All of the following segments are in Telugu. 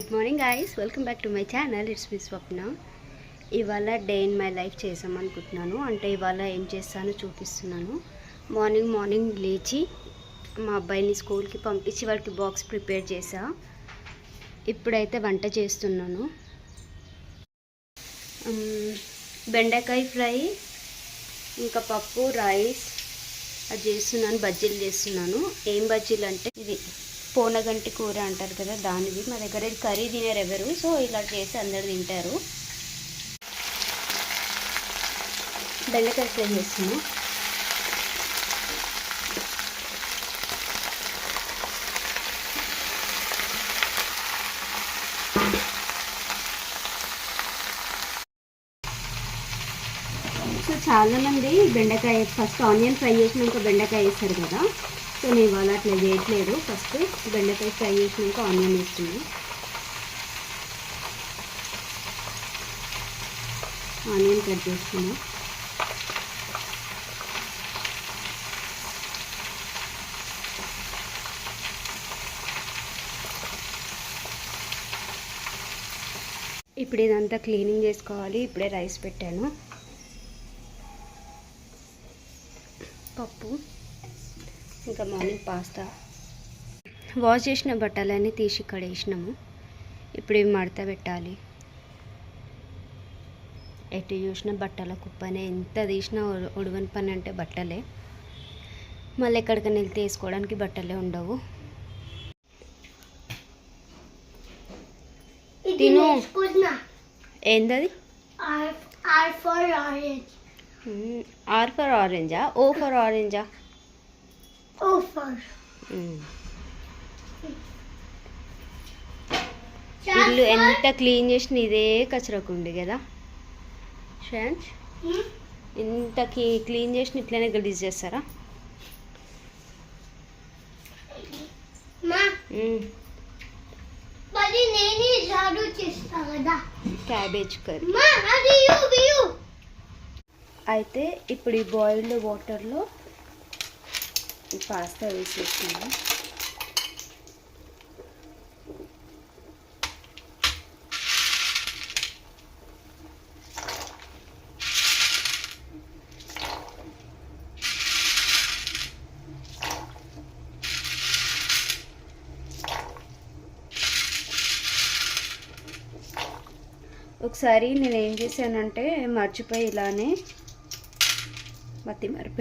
Good morning guys, welcome back to my channel. It's me Swapna. ఇవాళ డే ఇన్ మై లైఫ్ చేసామనుకుంటున్నాను. అంటే ఇవాళ ఏం చేస్తానో చూపిస్తున్నాను. మార్నింగ్ లేచి మా అబ్బాయిని స్కూల్కి పంపించి వాడికి బాక్స్ ప్రిపేర్ చేసా. ఇప్పుడైతే వంట చేస్తున్నాను. బెండకాయ ఫ్రై, ఇంకా పప్పు, రైస్ అది చేస్తున్నాను. బజ్జీలు చేస్తున్నాను. ఏం బజ్జీలు అంటే ఇది పోనగంటి కూర అంటారు కదా, దానివి. మా దగ్గర కర్రీ తినారు ఎవరు, సో ఇలా చేసి అందరు తింటారు. బెండకాయ ఫ్రై చేస్తున్నాను. సో చాలామంది బెండకాయ ఫస్ట్ ఆనియన్ ఫ్రై చేసినాక బెండకాయ వేస్తారు కదా, సో నేను ఇవాళ అట్లా చేయట్లేదు. ఫస్ట్ బెండకాయ ఫ్రై చేసినాక ఆనియన్ వేస్తున్నాను. ఆనియన్ కట్ చేస్తున్నాను. ఇప్పుడు ఇదంతా క్లీనింగ్ చేసుకోవాలి. ఇప్పుడే రైస్ పెట్టాను. పప్పు, ఇంకా మార్నింగ్ పాస్తా. వాష్ చేసిన బట్టలన్నీ తీసి ఇక్కడ వేసినాము. ఇప్పుడు ఇవి మడత పెట్టాలి. ఎటు చూసిన బట్టల కుప్పనే. ఎంత తీసినా ఉడవని పని అంటే బట్టలే. మళ్ళీ ఎక్కడికైనా వెళ్తే వేసుకోవడానికి బట్టలే ఉండవు. తిను. ఏందది? ఆర్ ఫర్ ఆరెంజా? ఓ ఫర్ ఆరెంజా? ఇల్లు ఎంత క్లీన్ చేసిన ఇదే కచరకుండి కదా షాన్స్. ఎంత క్లీన్ చేసిన ఇట్లనే గలీజ్ చేస్తారా? Cabbage curry. అయితే ఇప్పుడు ఈ బాయిల్డ్ వాటర్లో పాస్తా వేసేస్తున్నాను. ఒకసారి నేను ఏం చేశానంటే మర్చిపోయి ఇలానే మతిమరుపు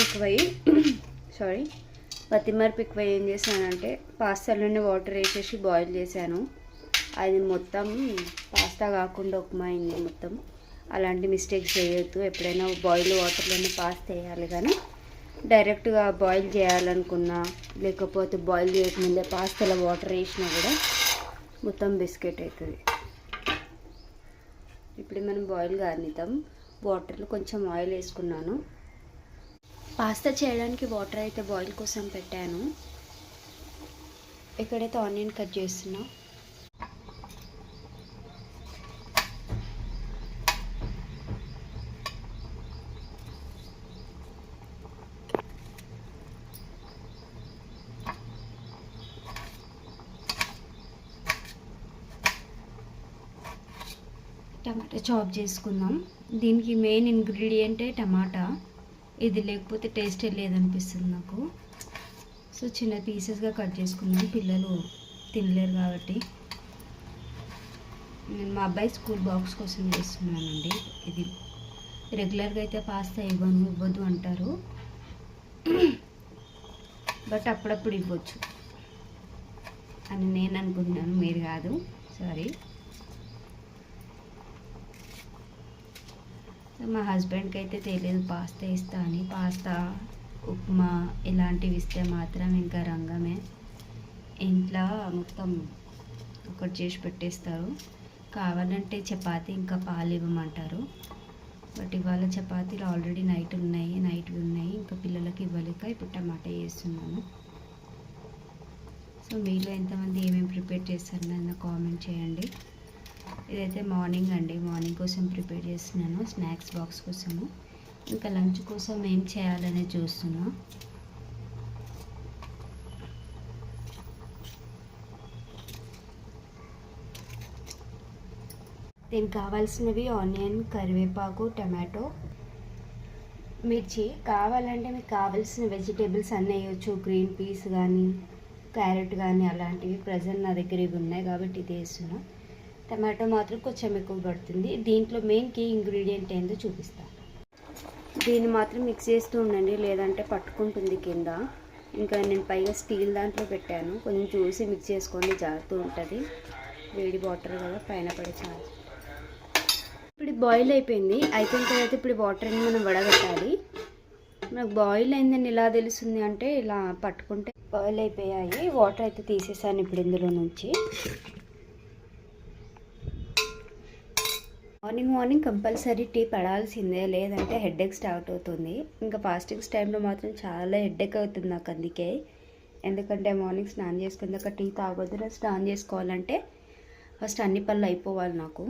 ఎక్కువ ఏం చేశానంటే పాస్తాలోనే వాటర్ వేసేసి బాయిల్ చేశాను. అది మొత్తం పాస్తా కాకుండా ఉప్మా అయింది మొత్తం. అలాంటి మిస్టేక్స్ చేయొద్దు. ఎప్పుడైనా బాయిల్ వాటర్లోనే పాస్తా వేయాలి, కానీ డైరెక్ట్గా బాయిల్ చేయాలనుకున్నా, లేకపోతే బాయిల్ చేయకముందే పాస్తాలో వాటర్ వేసినా కూడా మొత్తం బిస్కెట్ అవుతుంది. ఇప్పుడు మనం బాయిల్ కానిద్దాం. వాటర్లో కొంచెం ఆయిల్ వేసుకున్నాను. పాస్తా చేయడానికి వాటర్ అయితే బాయిల్ కోసం పెట్టాను. ఇక్కడైతే ఆనియన్ కట్ చేస్తున్నా. టమాటా చాప్ చేసుకుందాం. దీనికి మెయిన్ ఇంగ్రీడియంటే టమాటా. ఇది లేకపోతే టేస్టే లేదనిపిస్తుంది నాకు. సో చిన్న పీసెస్గా కట్ చేసుకున్నాం. పిల్లలు తినలేరు కాబట్టి. నేను మా అబ్బాయి స్కూల్ బాక్స్ కోసం చేస్తున్నానండి. ఇది రెగ్యులర్గా అయితే పాస్తా ఇవ్వద్దు అంటారు, బట్ అప్పుడప్పుడు ఇవ్వచ్చు అని నేను అనుకుంటున్నాను, మీరు కాదు. సారీ. మా హస్బెండ్కి అయితే తెలియదు పాస్తా ఇస్తా అని. పాస్తా, ఉప్మా ఇలాంటివి ఇస్తే మాత్రం ఇంకా రంగమే. ఇంట్లో మొత్తం ఒకటి చేసి పెట్టేస్తారు. కావాలంటే చపాతీ ఇంకా పాలు ఇవ్వమంటారు, బట్ ఇవాళ చపాతీలు ఆల్రెడీ నైట్వి ఉన్నాయి. ఇంకా పిల్లలకి ఇవ్వలేక ఇప్పుడు టమాటా చేస్తున్నాను. సో మీలో ఎంతమంది ఏమేమి ప్రిపేర్ చేస్తారని నాకు కామెంట్ చేయండి. ఇదైతే మార్నింగ్ అండి. మార్నింగ్ కోసం ప్రిపేర్ చేస్తున్నాను, స్నాక్స్ బాక్స్ కోసము. ఇంకా లంచ్ కోసం ఏం చేయాలని చూస్తున్నా. దీనికి కావాల్సినవి ఆనియన్, కరివేపాకు, టమాటో, మిర్చి. కావాలంటే మీకు కావాల్సిన వెజిటేబుల్స్ అన్నీ వేయచ్చు. గ్రీన్ పీస్ కానీ, క్యారెట్ కానీ అలాంటివి. ప్రజెంట్ నా దగ్గర ఇవి ఉన్నాయి కాబట్టి ఇది వేస్తున్నా. టమాటో మాత్రం కొంచెం ఎక్కువ పడుతుంది. దీంట్లో మెయిన్ కీ ఇంగ్రీడియంట్ ఏందో చూపిస్తాను. దీన్ని మాత్రం మిక్స్ చేస్తూ ఉండండి, లేదంటే పట్టుకుంటుంది కింద. ఇంకా నేను పైగా స్టీల్ దాంట్లో పెట్టాను. కొంచెం చూసి మిక్స్ చేసుకోండి, జారుతూ ఉంటుంది. వేడి వాటర్ కదా, పైన పడే ఛాన్స్. ఇప్పుడు బాయిల్ అయిపోయిన తర్వాత ఇప్పుడు వాటర్ని మనం వడగట్టాలి. నాకు బాయిల్ అయిందని ఎలా తెలుస్తుంది అంటే ఇలా పట్టుకుంటే బాయిల్ అయిపోయాయి. వాటర్ అయితే తీసేసాను ఇప్పుడు ఇందులో నుంచి. మార్నింగ్ కంపల్సరీ టీ పడాల్సిందే, లేదంటే హెడేక్ స్టార్ట్ అవుతుంది. ఇంకా ఫాస్టింగ్స్ టైంలో మాత్రం చాలా హెడేక్ అవుతుంది నాకు. అందుకే ఎందుకంటే మార్నింగ్ స్నానం చేసుకున్నాక టీ తాగొద్దు. స్నానం చేసుకోవాలంటే ఫస్ట్ అన్ని పనులు అయిపోవాలి నాకు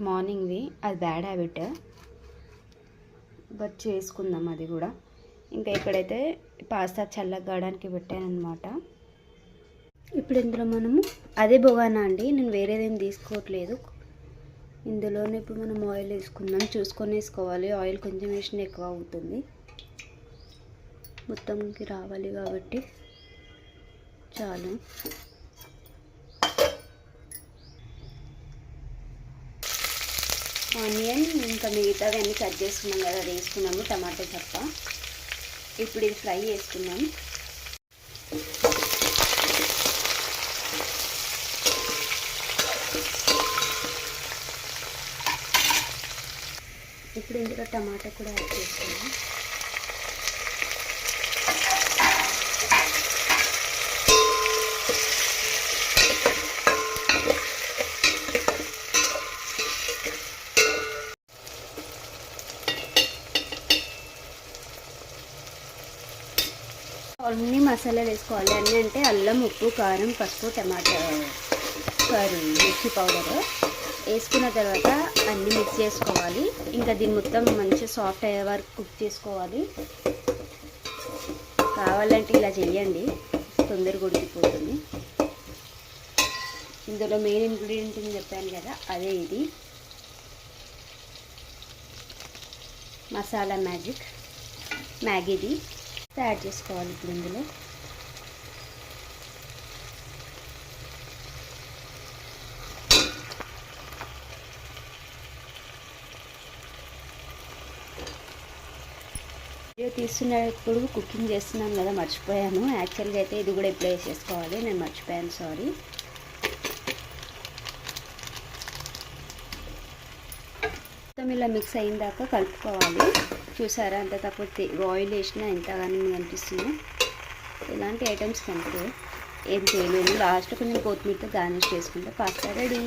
మార్నింగ్వి. అది బ్యాడ్ హ్యాబిట్, బట్ చేసుకుందాం అది కూడా. ఇంకా ఇక్కడైతే పాస్తా చల్లగాడానికి పెట్టాను అనమాట. ఇప్పుడు ఇందులో మనము అదే బొగానా అండి, నేను వేరేదేం తీసుకోవట్లేదు. ఇందులోనే ఇప్పుడు మనం ఆయిల్ వేసుకుందాం. చూసుకొని వేసుకోవాలి, ఆయిల్ కొంచెం వేసిన ఎక్కువ అవుతుంది. మొత్తంకి రావాలి కాబట్టి చాలు. ఆనియన్ ఇంకా మిగతావి అన్నీ కట్ చేసుకున్నాం కదా, అది వేసుకున్నాము, టమాటో చప్ప. ఇప్పుడు ఇది ఫ్రై చేసుకున్నాం. ఇప్పుడు ఇందులో టమాటా కూడా యాడ్ చేసుకున్నాం. అన్ని మసాలాలు వేసుకోవాలి. అన్నీ అంటే అల్లం, ఉప్పు, కారం, పసుపు, టమాటా, మిర్చి పౌడర్ వేసుకున్న తర్వాత అన్నీ మిక్స్ చేసుకోవాలి. ఇంకా దీన్ని మొత్తం మంచిగా సాఫ్ట్ అయ్యే వరకు కుక్ చేసుకోవాలి. కావాలంటే ఇలా చెయ్యండి, తొందరగా ఉడికిపోతుంది. ఇందులో మెయిన్ ఇంగ్రీడియంట్ అని చెప్పాను కదా, అదే ఇది మసాలా మ్యాగీది యాడ్ చేసుకోవాలి. ఇప్పుడు ఇందులో వీడియో తీస్తున్నప్పుడు కుకింగ్ చేస్తున్నాను కదా, మర్చిపోయాను. యాక్చువల్గా అయితే ఇది కూడా ఇప్పుడే వేసేసుకోవాలి, నేను మర్చిపోయాను, సారీ. మొత్తం ఇలా మిక్స్ అయిన దాకా కలుపుకోవాలి. చూసారా ఎంత తక్కువ ఆయిల్ వేసినా ఎంతగానో అనిపిస్తుంది. ఇలాంటి ఐటమ్స్ కనుక ఏం చేయలేదు. లాస్ట్ కొంచెం కొత్తిమీరతో గార్నిష్ చేసుకుంటే పాస్తా రెడీ.